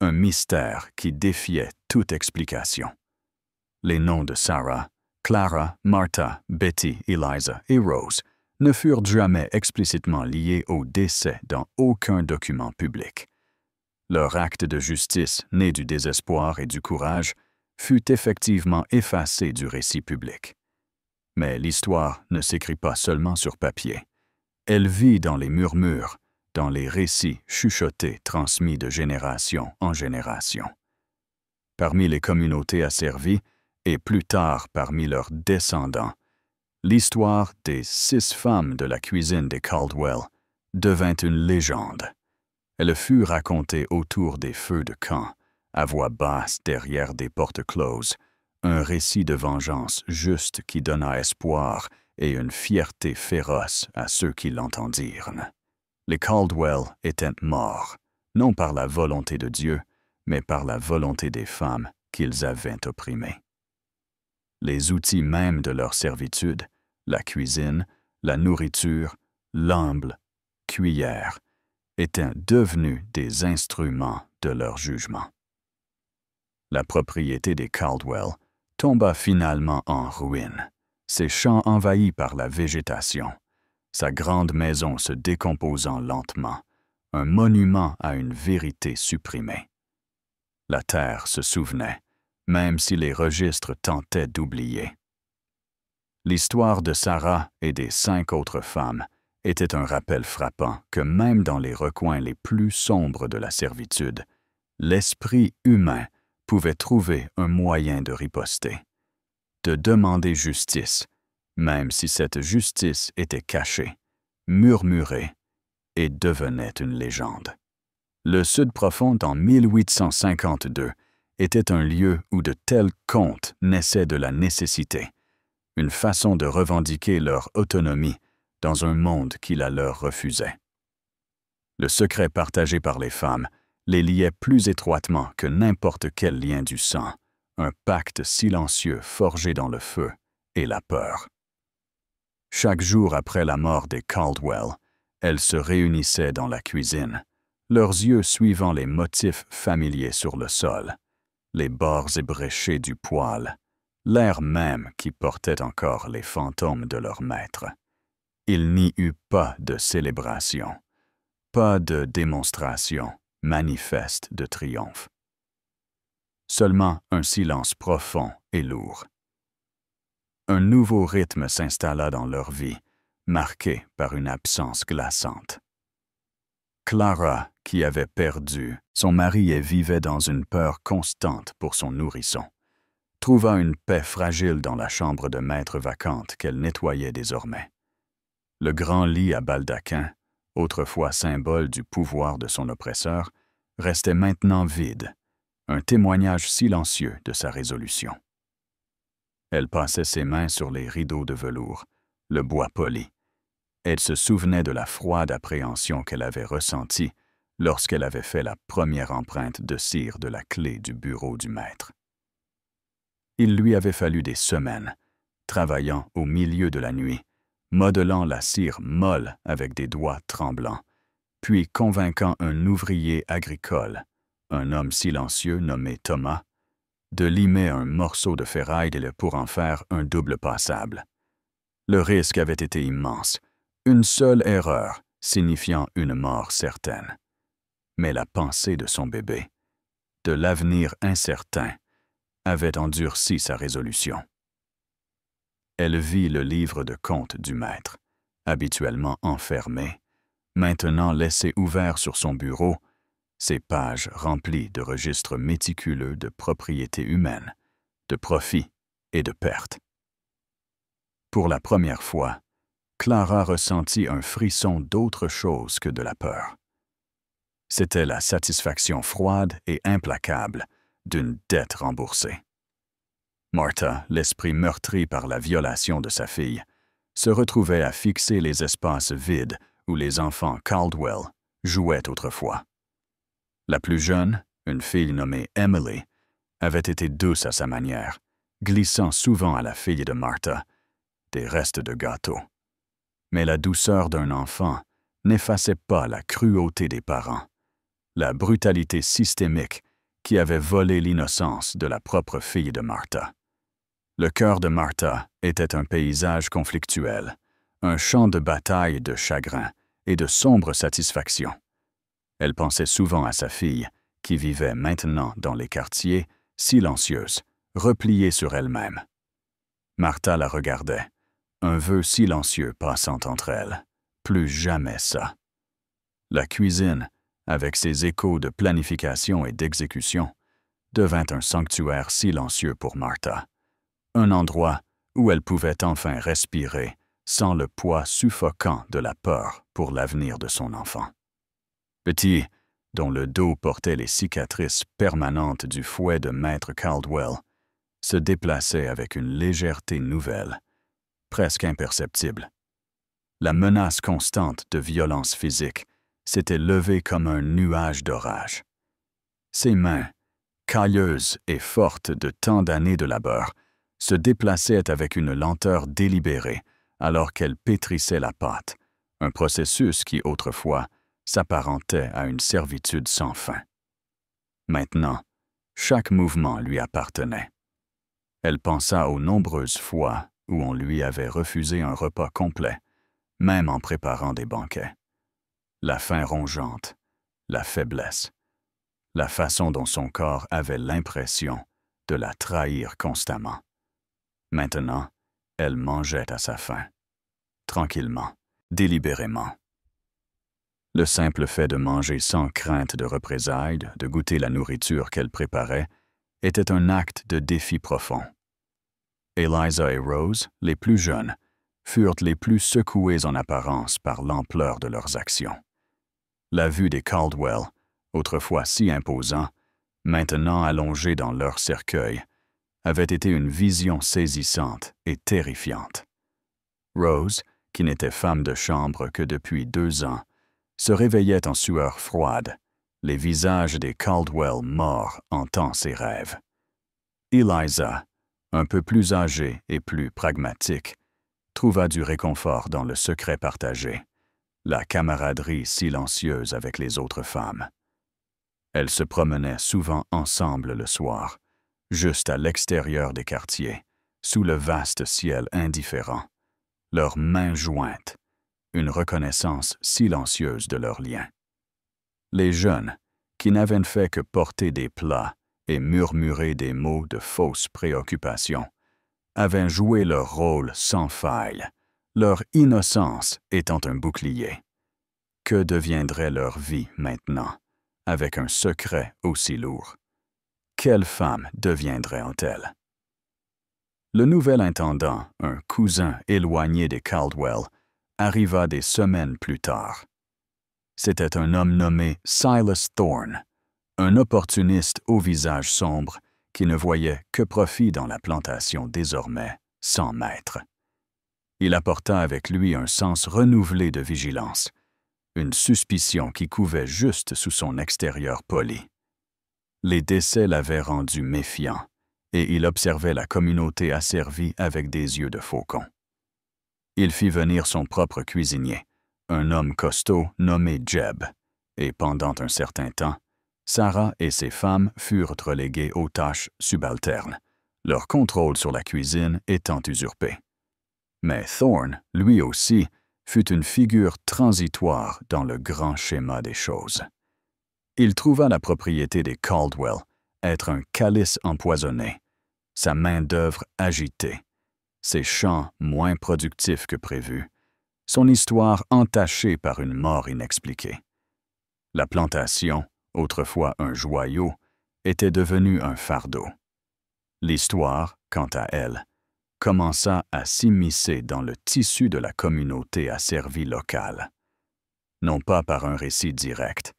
un mystère qui défiait toute explication. Les noms de Sarah, Clara, Martha, Betty, Eliza et Rose ne furent jamais explicitement liés au décès dans aucun document public. Leur acte de justice, né du désespoir et du courage, fut effectivement effacée du récit public. Mais l'histoire ne s'écrit pas seulement sur papier. Elle vit dans les murmures, dans les récits chuchotés transmis de génération en génération. Parmi les communautés asservies, et plus tard parmi leurs descendants, l'histoire des 6 femmes de la cuisine des Caldwell devint une légende. Elle fut racontée autour des feux de camp, à voix basse derrière des portes closes, un récit de vengeance juste qui donna espoir et une fierté féroce à ceux qui l'entendirent. Les Caldwell étaient morts, non par la volonté de Dieu, mais par la volonté des femmes qu'ils avaient opprimées. Les outils mêmes de leur servitude, la cuisine, la nourriture, l'amble, cuillère, étaient devenus des instruments de leur jugement. La propriété des Caldwell tomba finalement en ruine, ses champs envahis par la végétation, sa grande maison se décomposant lentement, un monument à une vérité supprimée. La terre se souvenait, même si les registres tentaient d'oublier. L'histoire de Sarah et des 5 autres femmes était un rappel frappant que même dans les recoins les plus sombres de la servitude, l'esprit humain pouvait trouver un moyen de riposter, de demander justice, même si cette justice était cachée, murmurée et devenait une légende. Le Sud profond en 1852 était un lieu où de tels contes naissaient de la nécessité, une façon de revendiquer leur autonomie dans un monde qui la leur refusait. Le secret partagé par les femmes les liait plus étroitement que n'importe quel lien du sang, un pacte silencieux forgé dans le feu et la peur. Chaque jour après la mort des Caldwell, elles se réunissaient dans la cuisine, leurs yeux suivant les motifs familiers sur le sol, les bords ébréchés du poêle, l'air même qui portait encore les fantômes de leur maître. Il n'y eut pas de célébration, pas de démonstration manifeste de triomphe. Seulement un silence profond et lourd. Un nouveau rythme s'installa dans leur vie, marqué par une absence glaçante. Clara, qui avait perdu son mari et vivait dans une peur constante pour son nourrisson, trouva une paix fragile dans la chambre de maître vacante qu'elle nettoyait désormais. Le grand lit à baldaquin, autrefois symbole du pouvoir de son oppresseur, restait maintenant vide, un témoignage silencieux de sa résolution. Elle passait ses mains sur les rideaux de velours, le bois poli. Elle se souvenait de la froide appréhension qu'elle avait ressentie lorsqu'elle avait fait la première empreinte de cire de la clé du bureau du maître. Il lui avait fallu des semaines, travaillant au milieu de la nuit, modelant la cire molle avec des doigts tremblants, puis convainquant un ouvrier agricole, un homme silencieux nommé Thomas, de limer un morceau de ferraille pour en faire un double passable. Le risque avait été immense, une seule erreur signifiant une mort certaine. Mais la pensée de son bébé, de l'avenir incertain, avait endurci sa résolution. Elle vit le livre de comptes du maître, habituellement enfermé, maintenant laissé ouvert sur son bureau, ses pages remplies de registres méticuleux de propriété humaine, de profits et de pertes. Pour la première fois, Clara ressentit un frisson d'autre chose que de la peur. C'était la satisfaction froide et implacable d'une dette remboursée. Martha, l'esprit meurtri par la violation de sa fille, se retrouvait à fixer les espaces vides où les enfants Caldwell jouaient autrefois. La plus jeune, une fille nommée Emily, avait été douce à sa manière, glissant souvent à la fille de Martha des restes de gâteau. Mais la douceur d'un enfant n'effaçait pas la cruauté des parents, la brutalité systémique qui avait volé l'innocence de la propre fille de Martha. Le cœur de Martha était un paysage conflictuel, un champ de bataille de chagrin et de sombre satisfaction. Elle pensait souvent à sa fille, qui vivait maintenant dans les quartiers, silencieuse, repliée sur elle-même. Martha la regardait, un vœu silencieux passant entre elles. Plus jamais ça. La cuisine, avec ses échos de planification et d'exécution, devint un sanctuaire silencieux pour Martha, un endroit où elle pouvait enfin respirer sans le poids suffocant de la peur pour l'avenir de son enfant. Petit, dont le dos portait les cicatrices permanentes du fouet de Maître Caldwell, se déplaçait avec une légèreté nouvelle, presque imperceptible. La menace constante de violence physique s'était levée comme un nuage d'orage. Ses mains, cailleuses et fortes de tant d'années de labeur, se déplaçaient avec une lenteur délibérée alors qu'elle pétrissait la pâte, un processus qui, autrefois, s'apparentait à une servitude sans fin. Maintenant, chaque mouvement lui appartenait. Elle pensa aux nombreuses fois où on lui avait refusé un repas complet, même en préparant des banquets. La faim rongeante, la faiblesse, la façon dont son corps avait l'impression de la trahir constamment. Maintenant, elle mangeait à sa faim, tranquillement, délibérément. Le simple fait de manger sans crainte de représailles, de goûter la nourriture qu'elle préparait, était un acte de défi profond. Eliza et Rose, les plus jeunes, furent les plus secouées en apparence par l'ampleur de leurs actions. La vue des Caldwell, autrefois si imposants, maintenant allongés dans leur cercueil, avait été une vision saisissante et terrifiante. Rose, qui n'était femme de chambre que depuis 2 ans, se réveillait en sueur froide, les visages des Caldwell morts hantant ses rêves. Eliza, un peu plus âgée et plus pragmatique, trouva du réconfort dans le secret partagé, la camaraderie silencieuse avec les autres femmes. Elles se promenaient souvent ensemble le soir, juste à l'extérieur des quartiers, sous le vaste ciel indifférent, leurs mains jointes, une reconnaissance silencieuse de leurs liens. Les jeunes, qui n'avaient fait que porter des plats et murmurer des mots de fausse préoccupation, avaient joué leur rôle sans faille, leur innocence étant un bouclier. Que deviendrait leur vie maintenant, avec un secret aussi lourd? Quelle femme deviendrait-elle? Le nouvel intendant, un cousin éloigné des Caldwell, arriva des semaines plus tard. C'était un homme nommé Silas Thorne, un opportuniste au visage sombre qui ne voyait que profit dans la plantation désormais sans maître. Il apporta avec lui un sens renouvelé de vigilance, une suspicion qui couvait juste sous son extérieur poli. Les décès l'avaient rendu méfiant, et il observait la communauté asservie avec des yeux de faucon. Il fit venir son propre cuisinier, un homme costaud nommé Jeb, et pendant un certain temps, Sarah et ses femmes furent reléguées aux tâches subalternes, leur contrôle sur la cuisine étant usurpé. Mais Thorne, lui aussi, fut une figure transitoire dans le grand schéma des choses. Il trouva la propriété des Caldwell être un calice empoisonné, sa main-d'œuvre agitée, ses champs moins productifs que prévu, son histoire entachée par une mort inexpliquée. La plantation, autrefois un joyau, était devenue un fardeau. L'histoire, quant à elle, commença à s'immiscer dans le tissu de la communauté asservie locale. Non pas par un récit direct,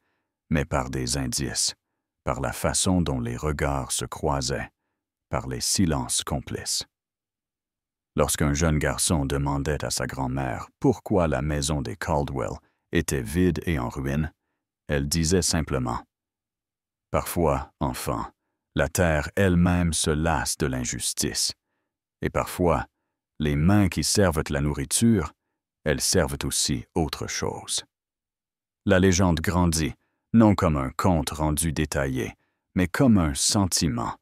mais par des indices, par la façon dont les regards se croisaient, par les silences complices. Lorsqu'un jeune garçon demandait à sa grand-mère pourquoi la maison des Caldwell était vide et en ruine, elle disait simplement « Parfois, enfant, la terre elle-même se lasse de l'injustice, et parfois, les mains qui servent la nourriture, elles servent aussi autre chose. » La légende grandit, non comme un conte rendu détaillé, mais comme un sentiment,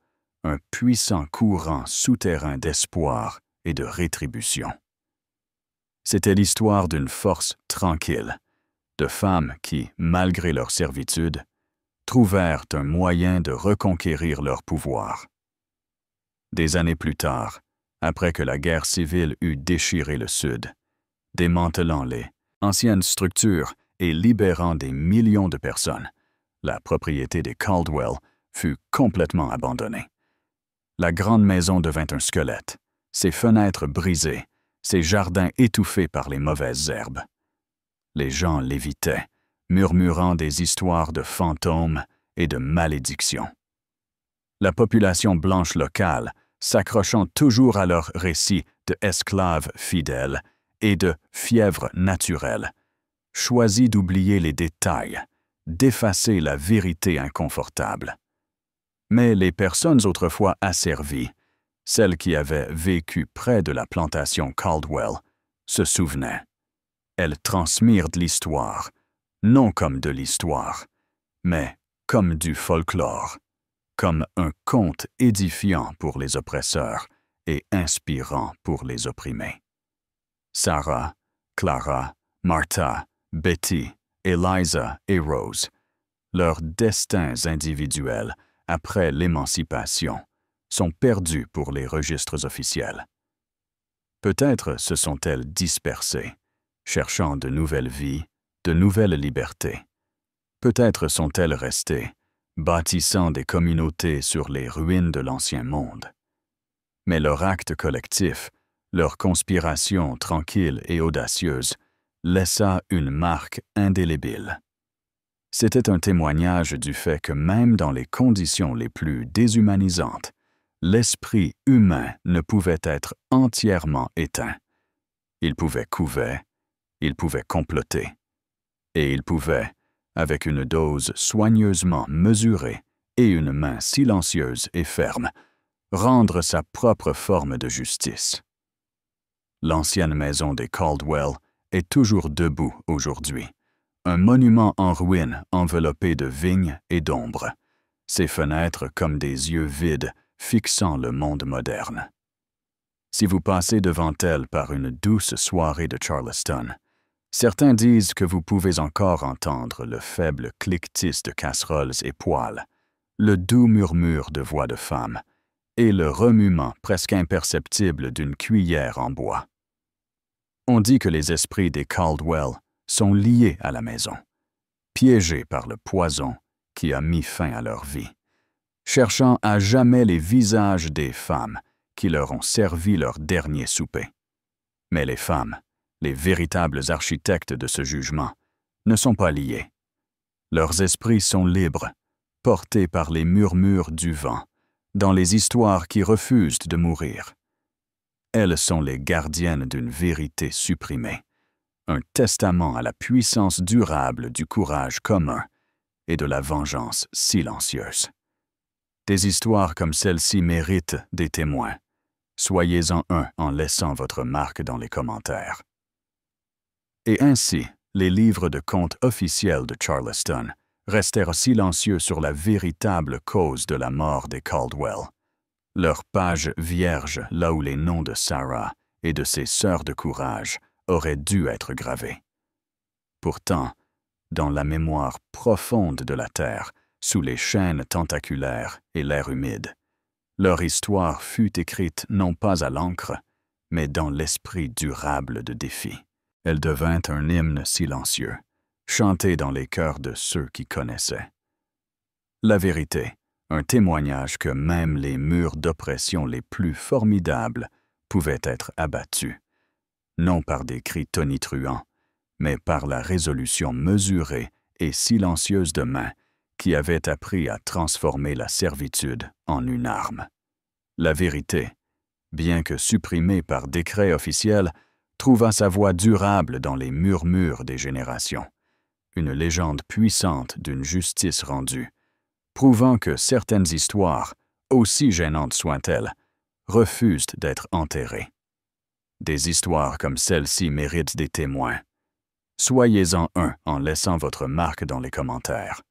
un puissant courant souterrain d'espoir et de rétribution. C'était l'histoire d'une force tranquille, de femmes qui, malgré leur servitude, trouvèrent un moyen de reconquérir leur pouvoir. Des années plus tard, après que la guerre civile eut déchiré le Sud, démantelant les anciennes structures et libérant des millions de personnes, la propriété des Caldwell fut complètement abandonnée. La grande maison devint un squelette, ses fenêtres brisées, ses jardins étouffés par les mauvaises herbes. Les gens l'évitaient, murmurant des histoires de fantômes et de malédictions. La population blanche locale, s'accrochant toujours à leurs récits de esclaves fidèles et de fièvre naturelle, choisit d'oublier les détails, d'effacer la vérité inconfortable. Mais les personnes autrefois asservies, celles qui avaient vécu près de la plantation Caldwell, se souvenaient. Elles transmirent de l'histoire, non comme de l'histoire, mais comme du folklore, comme un conte édifiant pour les oppresseurs et inspirant pour les opprimés. Sarah, Clara, Martha, Betty, Eliza et Rose, leurs destins individuels après l'émancipation, sont perdus pour les registres officiels. Peut-être se sont-elles dispersées, cherchant de nouvelles vies, de nouvelles libertés. Peut-être sont-elles restées, bâtissant des communautés sur les ruines de l'ancien monde. Mais leur acte collectif, leur conspiration tranquille et audacieuse, laissa une marque indélébile. C'était un témoignage du fait que même dans les conditions les plus déshumanisantes, l'esprit humain ne pouvait être entièrement éteint. Il pouvait couver, il pouvait comploter, et il pouvait, avec une dose soigneusement mesurée et une main silencieuse et ferme, rendre sa propre forme de justice. L'ancienne maison des Caldwell est toujours debout aujourd'hui, un monument en ruine enveloppé de vignes et d'ombre, ses fenêtres comme des yeux vides fixant le monde moderne. Si vous passez devant elle par une douce soirée de Charleston, certains disent que vous pouvez encore entendre le faible cliquetis de casseroles et poêles, le doux murmure de voix de femmes et le remuement presque imperceptible d'une cuillère en bois. On dit que les esprits des Caldwell sont liés à la maison, piégés par le poison qui a mis fin à leur vie, cherchant à jamais les visages des femmes qui leur ont servi leur dernier souper. Mais les femmes, les véritables architectes de ce jugement, ne sont pas liés. Leurs esprits sont libres, portés par les murmures du vent, dans les histoires qui refusent de mourir. Elles sont les gardiennes d'une vérité supprimée, un testament à la puissance durable du courage commun et de la vengeance silencieuse. Des histoires comme celle-ci méritent des témoins. Soyez-en un en laissant votre marque dans les commentaires. Et ainsi, les livres de contes officiels de Charleston restèrent silencieux sur la véritable cause de la mort des Caldwell. Leurs pages vierges là où les noms de Sarah et de ses sœurs de courage auraient dû être gravés. Pourtant, dans la mémoire profonde de la terre, sous les chaînes tentaculaires et l'air humide, leur histoire fut écrite non pas à l'encre, mais dans l'esprit durable de défi. Elle devint un hymne silencieux, chanté dans les cœurs de ceux qui connaissaient. La vérité, un témoignage que même les murs d'oppression les plus formidables pouvaient être abattus, non par des cris tonitruants, mais par la résolution mesurée et silencieuse de mains qui avaient appris à transformer la servitude en une arme. La vérité, bien que supprimée par décret officiel, trouva sa voie durable dans les murmures des générations, une légende puissante d'une justice rendue, prouvant que certaines histoires, aussi gênantes soient-elles, refusent d'être enterrées. Des histoires comme celle-ci méritent des témoins. Soyez-en un en laissant votre marque dans les commentaires.